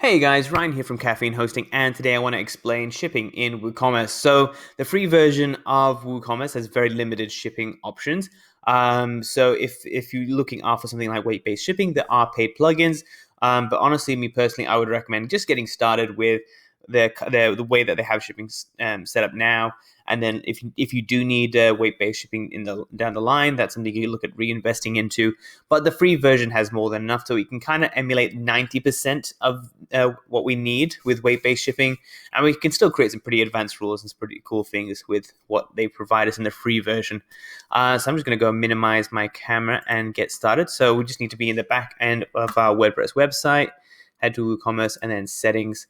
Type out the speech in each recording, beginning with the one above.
Hey guys, Ryan here from Caffeine Hosting, and today I want to explain shipping in WooCommerce. So the free version of WooCommerce has very limited shipping options. So if you're looking out for something like weight-based shipping, there are paid plugins. But honestly, me personally, I would recommend just getting started with the way that they have shipping set up now. And then if you do need weight-based shipping down the line, that's something you look at reinvesting into. But the free version has more than enough, so we can kind of emulate 90% of what we need with weight-based shipping, and we can still create some pretty advanced rules and some pretty cool things with what they provide us in the free version. So I'm just going to go minimize my camera and get started. So we just need to be in the back end of our WordPress website, head to WooCommerce, and then settings.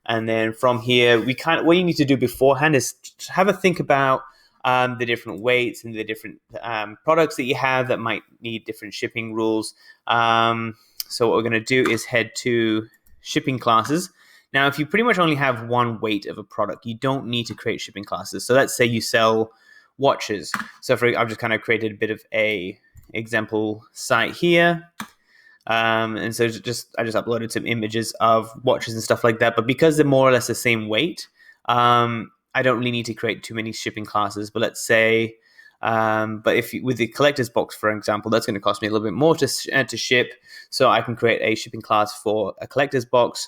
And then from here, what you need to do beforehand is have a think about the different weights and the different products that you have that might need different shipping rules. So what we're going to do is head to shipping classes. Now, if you pretty much only have one weight of a product, you don't need to create shipping classes. So let's say you sell watches. So I've just kind of created a bit of a example site here. And so I just uploaded some images of watches and stuff like that. But because they're more or less the same weight, I don't really need to create too many shipping classes. But let's say, with the collector's box, for example, that's going to cost me a little bit more to ship. So I can create a shipping class for a collector's box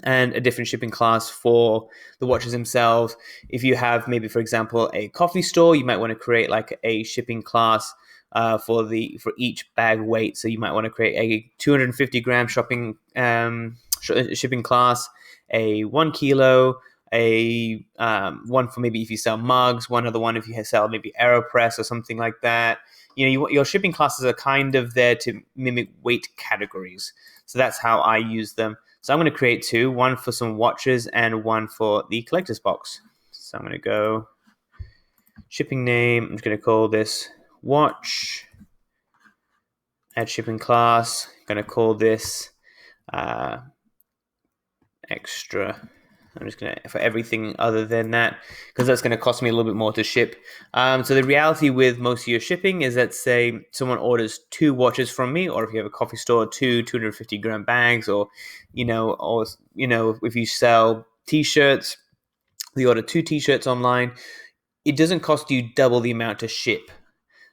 and a different shipping class for the watches themselves. If you have maybe, for example, a coffee store, you might want to create like a shipping class for each bag weight. So you might want to create a 250 gram shipping class, a 1 kilo, a one for maybe if you sell mugs, one other one if you sell maybe AeroPress or something like that. Your shipping classes are kind of there to mimic weight categories. So that's how I use them. So I'm going to create two, one for some watches and one for the collector's box. So I'm going to go shipping name. I'm just going to call this watch. Add shipping class. I'm going to call this extra. I'm just going to, for everything other than that, because that's going to cost me a little bit more to ship. So the reality with most of your shipping is that, say, someone orders 2 watches from me, or if you have a coffee store, 250 gram bags, or if you sell t-shirts, you order 2 t-shirts online, it doesn't cost you double the amount to ship.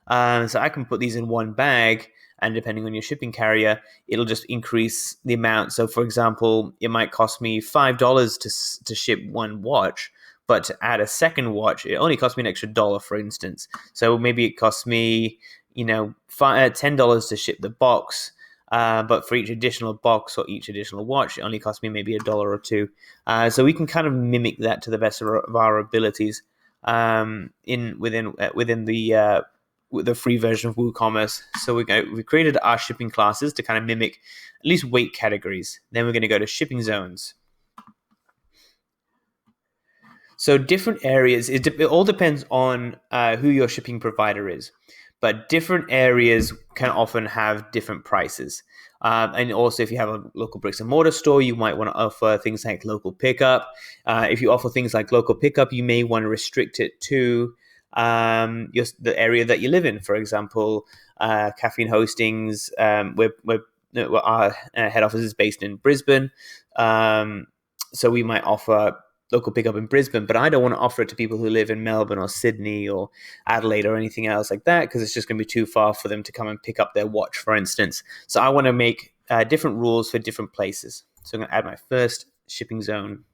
So I can put these in one bag, and depending on your shipping carrier, it'll just increase the amount. So, for example, it might cost me $5 to ship one watch, but to add a second watch, it only costs me an extra $1, for instance. So maybe it costs me, $10 to ship the box, but for each additional box or each additional watch, it only costs me maybe $1 or $2. So we can kind of mimic that to the best of our abilities within the free version of WooCommerce. So we created our shipping classes to kind of mimic at least weight categories. Then we're going to go to shipping zones. So different areas, it all depends on who your shipping provider is. But different areas can often have different prices. And also, if you have a local bricks and mortar store, you might want to offer things like local pickup. If you offer things like local pickup, you may want to restrict it to the area that you live in. For example, Caffeine Hostings, our head office is based in Brisbane. So we might offer local pickup in Brisbane, but I don't want to offer it to people who live in Melbourne or Sydney or Adelaide or anything else like that, because it's just going to be too far for them to come and pick up their watch, for instance. So I want to make different rules for different places. So I'm going to add my first shipping zone.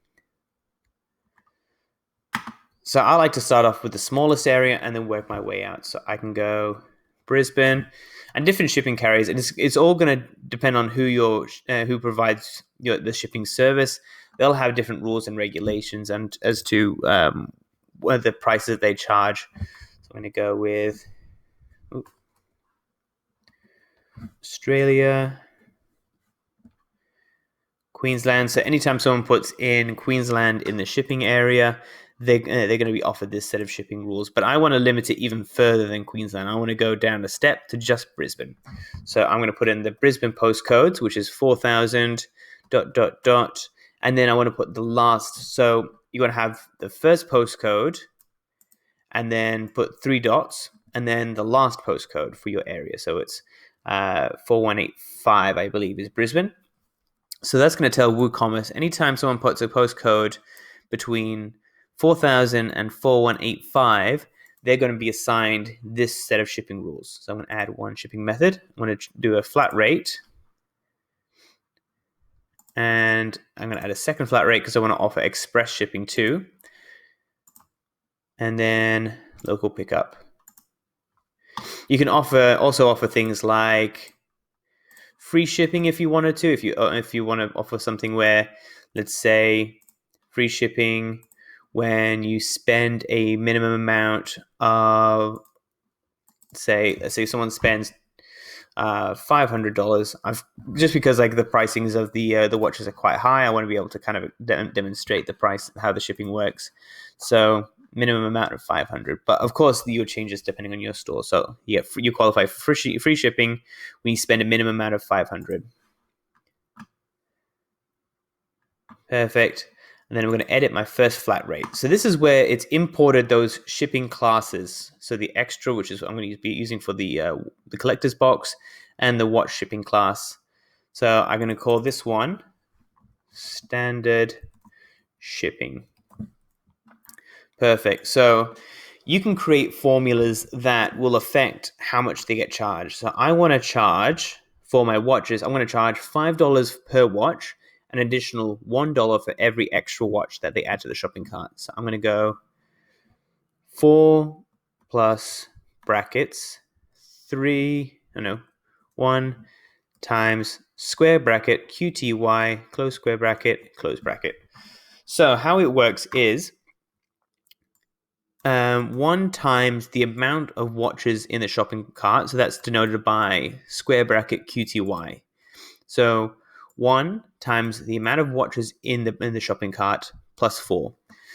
So I like to start off with the smallest area and then work my way out. So I can go Brisbane and different shipping carriers, and it's all going to depend on who provides the shipping service. They'll have different rules and regulations and as to what the prices they charge. So I'm going to go with Australia, Queensland. So anytime someone puts in Queensland in the shipping area, they're going to be offered this set of shipping rules. But I want to limit it even further than Queensland. I want to go down a step to just Brisbane. So I'm going to put in the Brisbane postcodes, which is 4,000 ... And then I want to put the last. So you're going to have the first postcode and then put 3 dots and then the last postcode for your area. So it's 4185, I believe, is Brisbane. So that's going to tell WooCommerce anytime someone puts a postcode between 4000 and 4185, they're going to be assigned this set of shipping rules. So I'm going to add one shipping method. I'm going to do a flat rate. And I'm going to add a second flat rate because I want to offer express shipping too. And then local pickup. You can also offer things like free shipping if you wanted to. If you want to offer something where, let's say, free shipping when you spend a minimum amount of, let's say someone spends $500. Just because like the pricings of the watches are quite high, I want to be able to kind of demonstrate the price, how the shipping works. So minimum amount of 500, but of course your changes depending on your store. So yeah, you qualify for free shipping when you spend a minimum amount of 500. Perfect. And then I'm going to edit my first flat rate. So this is where it's imported those shipping classes. So the extra, which is what I'm going to be using for the collector's box, and the watch shipping class. So I'm going to call this one standard shipping. Perfect. So you can create formulas that will affect how much they get charged. So I want to charge for my watches, I'm going to charge $5 per watch, an additional $1 for every extra watch that they add to the shopping cart. So I'm going to go 4 plus brackets 1 times square bracket QTY, close square bracket, close bracket. So how it works is 1 times the amount of watches in the shopping cart. So that's denoted by square bracket QTY. So 1 times the amount of watches in the shopping cart plus 4.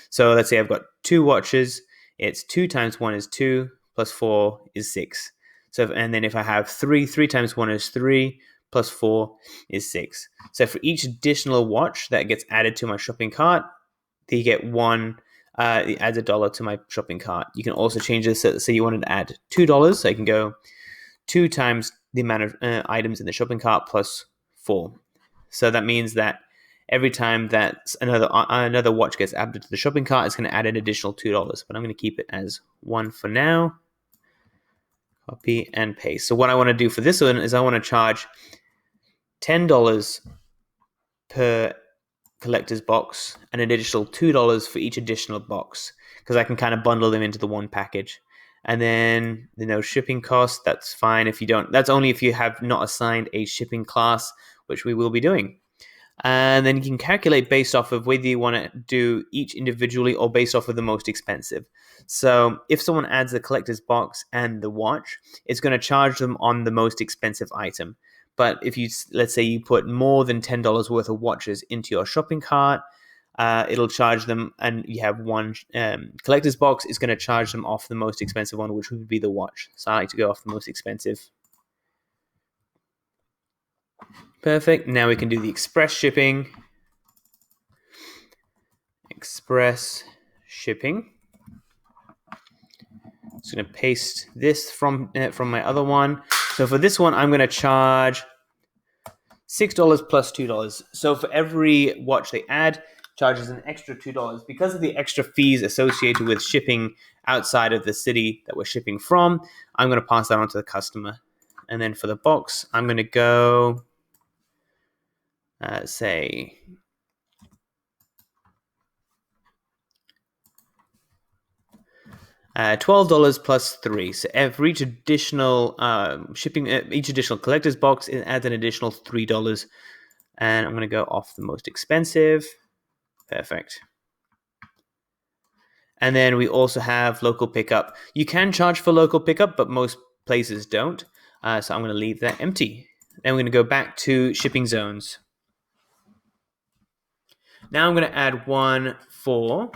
So let's say I've got 2 watches. It's 2 times 1 is 2 plus 4 is 6. So and then if I have 3 times 1 is 3 plus 4 is 6. So for each additional watch that gets added to my shopping cart, you get 1. It adds $1 to my shopping cart. You can also change this. So you wanted to add $2, so I can go 2 times the amount of items in the shopping cart plus 4. So that means that every time that another watch gets added to the shopping cart, it's going to add an additional $2. But I'm going to keep it as 1 for now. Copy and paste. So what I want to do for this one is I want to charge $10 per collector's box, an additional $2 for each additional box, because I can kind of bundle them into the one package. And then shipping cost, that's fine if you don't. That's only if you have not assigned a shipping class, which we will be doing. And then you can calculate based off of whether you want to do each individually or based off of the most expensive. So if someone adds the collector's box and the watch, it's going to charge them on the most expensive item. But if let's say you put more than $10 worth of watches into your shopping cart, it'll charge them, and you have one collector's box, is going to charge them off the most expensive one, which would be the watch. So I like to go off the most expensive. Perfect. Now we can do the express shipping. Express shipping. Just going to paste this from my other one. So for this one, I'm going to charge $6 plus $2. So for every watch they add, charges an extra $2 because of the extra fees associated with shipping outside of the city that we're shipping from. I'm going to pass that on to the customer. And then for the box, I'm going to go say $12 plus 3. So for each additional shipping, each additional collector's box, it adds an additional $3. And I'm going to go off the most expensive. Perfect. And then we also have local pickup. You can charge for local pickup, but most places don't. So I'm going to leave that empty. Then we're going to go back to shipping zones. Now I'm going to add one for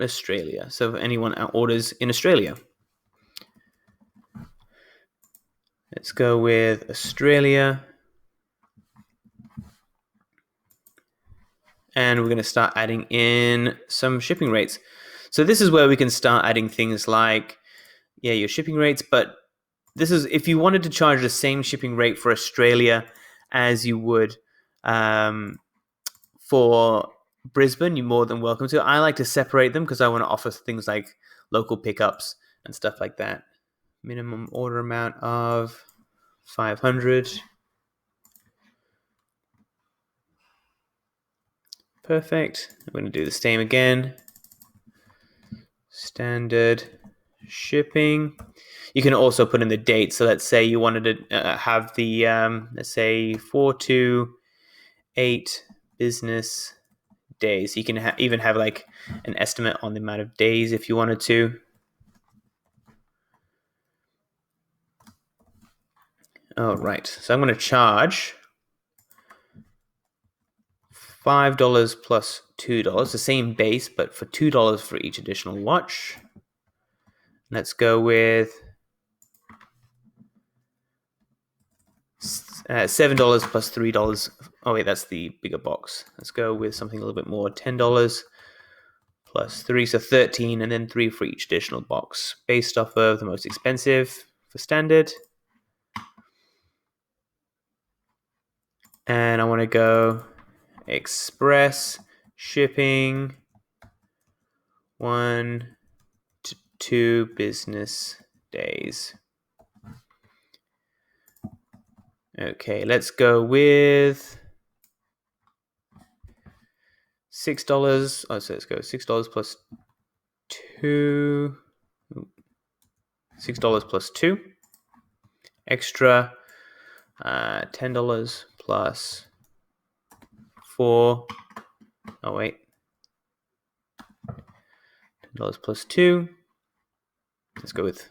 Australia. So if anyone orders in Australia, let's go with Australia. And we're going to start adding in some shipping rates. So this is where we can start adding things like, your shipping rates. But this is if you wanted to charge the same shipping rate for Australia as you would for Brisbane, you're more than welcome to. I like to separate them because I want to offer things like local pickups and stuff like that. Minimum order amount of 500. Perfect. I'm going to do the same again. Standard shipping. You can also put in the date. So let's say you wanted to have the, let's say 4 to 8 business days. You can even have like an estimate on the amount of days if you wanted to. All right. So I'm going to charge $5 plus $2, the same base, but for $2 for each additional watch. Let's go with $7 plus $3. Oh wait, that's the bigger box. Let's go with something a little bit more. $10 plus 3, so 13, and then 3 for each additional box, based off of the most expensive for standard. And I want to go express shipping 1 to 2 business days. Okay, let's go with $6. Oh, so let's go $6 plus 2. $6 plus 2. Extra $10 plus 4. Oh, wait. $10 plus 2. Let's go with,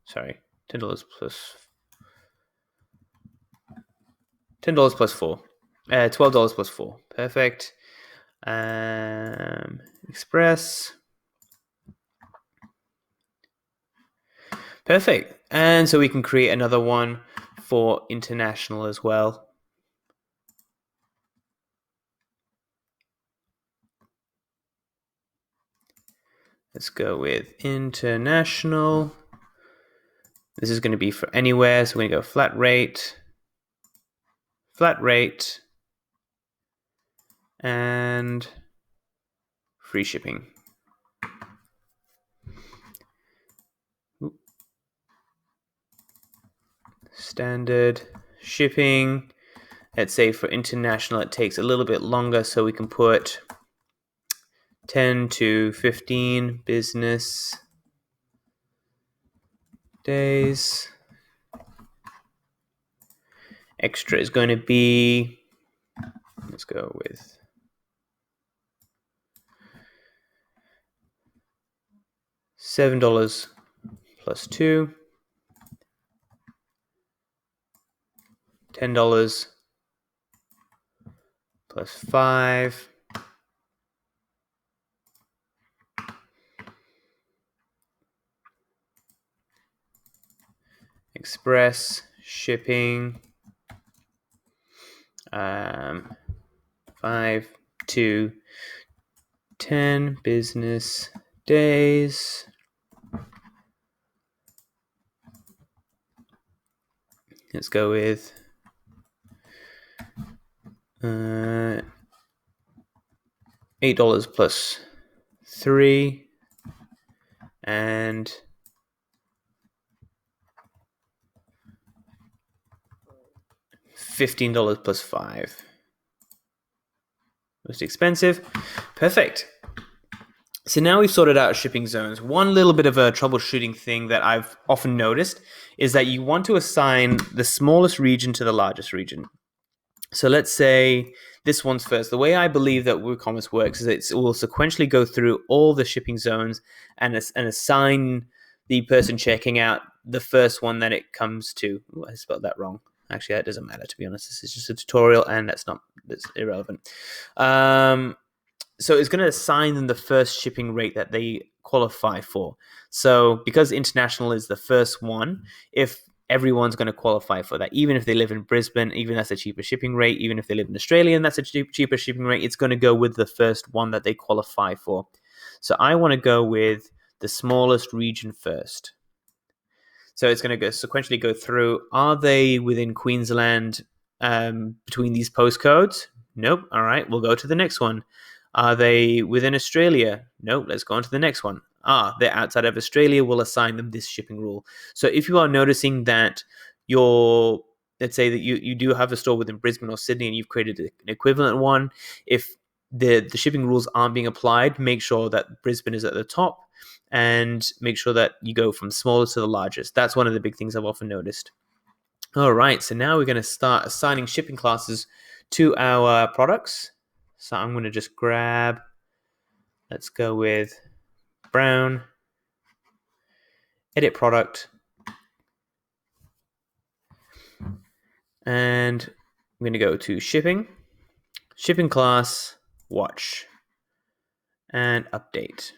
sorry, $10 plus $4. $12 plus 4. Perfect. Express. Perfect. And so we can create another one for international as well. Let's go with international. This is going to be for anywhere. So we're going to go flat rate, and free shipping. Standard shipping. Let's say for international, it takes a little bit longer, so we can put 10 to 15 business days. Extra is going to be, let's go with $7 plus 2, $10 plus 5, express shipping 5 to 10 business days. Let's go with $8 plus 3 and $15 plus 5. Most expensive. Perfect. So now we've sorted out shipping zones. One little bit of a troubleshooting thing that I've often noticed is that you want to assign the smallest region to the largest region. So let's say this one's first. The way I believe that Woocommerce works is it will sequentially go through all the shipping zones and assign the person checking out the first one that it comes to. Ooh, I spelled that wrong. Actually, that doesn't matter, to be honest. This is just a tutorial, and that's irrelevant. So it's going to assign them the first shipping rate that they qualify for. So because international is the first one, if everyone's going to qualify for that, even if they live in Brisbane, even that's a cheaper shipping rate, even if they live in Australia and that's a cheaper shipping rate, it's going to go with the first one that they qualify for. So I want to go with the smallest region first. So it's going to sequentially go through. Are they within Queensland between these postcodes? Nope. All right, we'll go to the next one. Are they within Australia? Nope. Let's go on to the next one. They're outside of Australia. We'll assign them this shipping rule. So if you are noticing that let's say that you do have a store within Brisbane or Sydney and you've created an equivalent one, if the shipping rules aren't being applied, make sure that Brisbane is at the top and make sure that you go from smallest to the largest. That's one of the big things I've often noticed. All right, so now we're going to start assigning shipping classes to our products. So I'm going to just let's go with brown, edit product, and I'm going to go to shipping class, watch, and update.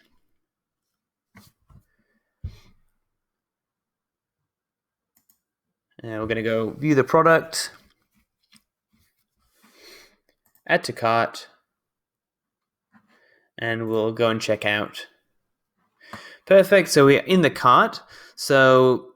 And we're going to go view the product, add to cart, and we'll go and check out. Perfect. So we're in the cart. So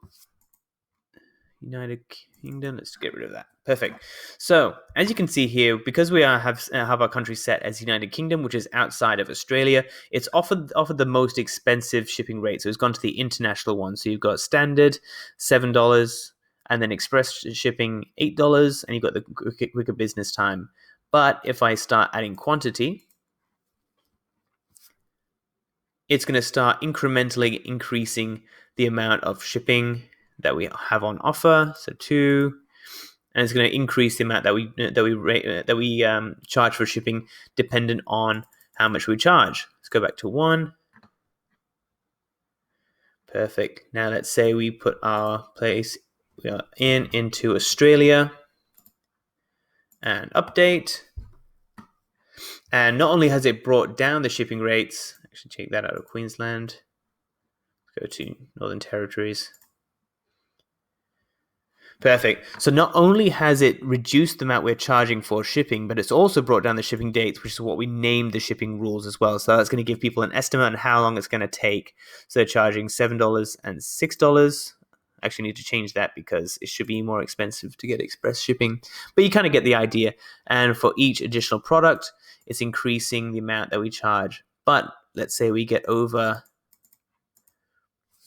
United Kingdom, let's get rid of that. Perfect. So as you can see here, because we have our country set as United Kingdom, which is outside of Australia, it's offered the most expensive shipping rate. So it's gone to the international one. So you've got standard $7, and then express shipping $8, and you've got the quicker business time. But if I start adding quantity, it's going to start incrementally increasing the amount of shipping that we have on offer. So 2, and it's going to increase the amount that we charge for shipping, dependent on how much we charge. Let's go back to 1. Perfect. Now let's say we put our place into Australia and update. And not only has it brought down the shipping rates, actually take that out of Queensland, go to Northern Territories. Perfect. So not only has it reduced the amount we're charging for shipping, but it's also brought down the shipping dates, which is what we named the shipping rules as well. So that's going to give people an estimate on how long it's going to take. So they're charging $7 and $6. I actually need to change that because it should be more expensive to get express shipping. But you kind of get the idea. And for each additional product, it's increasing the amount that we charge. But let's say we go over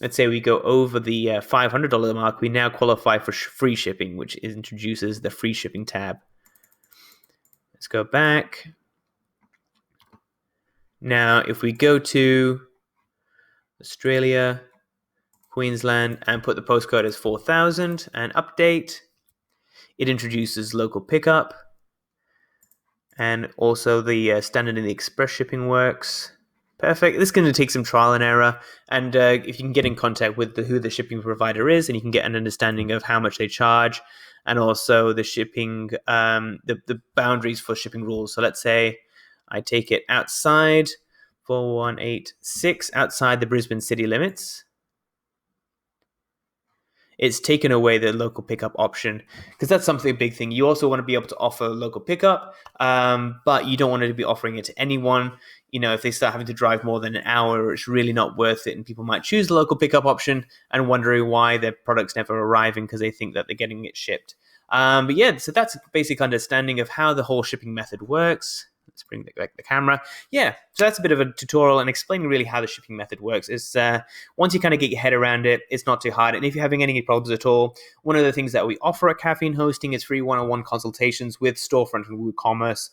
the $500 mark, we now qualify for free shipping, which introduces the free shipping tab. Let's go back. Now, if we go to Australia, Queensland, and put the postcode as 4000 and update, it introduces local pickup, and also the standard and the express shipping works. Perfect. This is going to take some trial and error, and if you can get in contact with who the shipping provider is, and you can get an understanding of how much they charge, and also the shipping, the boundaries for shipping rules. So let's say I take it outside 4186, outside the Brisbane city limits. It's taken away the local pickup option, because that's something, a big thing. You also want to be able to offer local pickup, but you don't want to be offering it to anyone. If they start having to drive more than an hour, it's really not worth it, and people might choose the local pickup option and wondering why their product's never arriving because they think that they're getting it shipped. But yeah, so that's a basic understanding of how the whole shipping method works. Let's bring back the camera. Yeah, so that's a bit of a tutorial and explaining really how the shipping method works. Is once you kind of get your head around it, it's not too hard. And if you're having any problems at all, one of the things that we offer at Caffeine Hosting is free one-on-one consultations with Storefront and Woocommerce.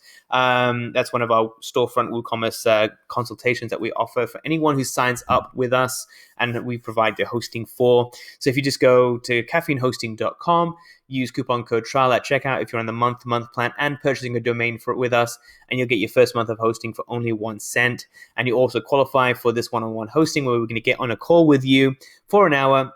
That's one of our Storefront Woocommerce consultations that we offer for anyone who signs up with us, and we provide the hosting for. So if you just go to caffeinehosting.com, use coupon code trial at checkout if you're on the month-to-month plan and purchasing a domain with us, and you'll get your first month of hosting for only 1 cent. And you also qualify for this one-on-one hosting, where we're going to get on a call with you for an hour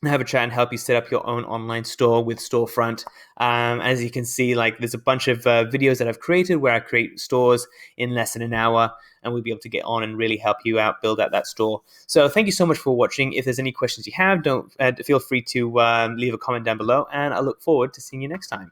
and have a chat and help you set up your own online store with Storefront. As you can see, there's a bunch of videos that I've created where I create stores in less than an hour, and we'll be able to get on and really help you out, build out that store. So thank you so much for watching. If there's any questions you have, don't feel free to leave a comment down below, and I look forward to seeing you next time.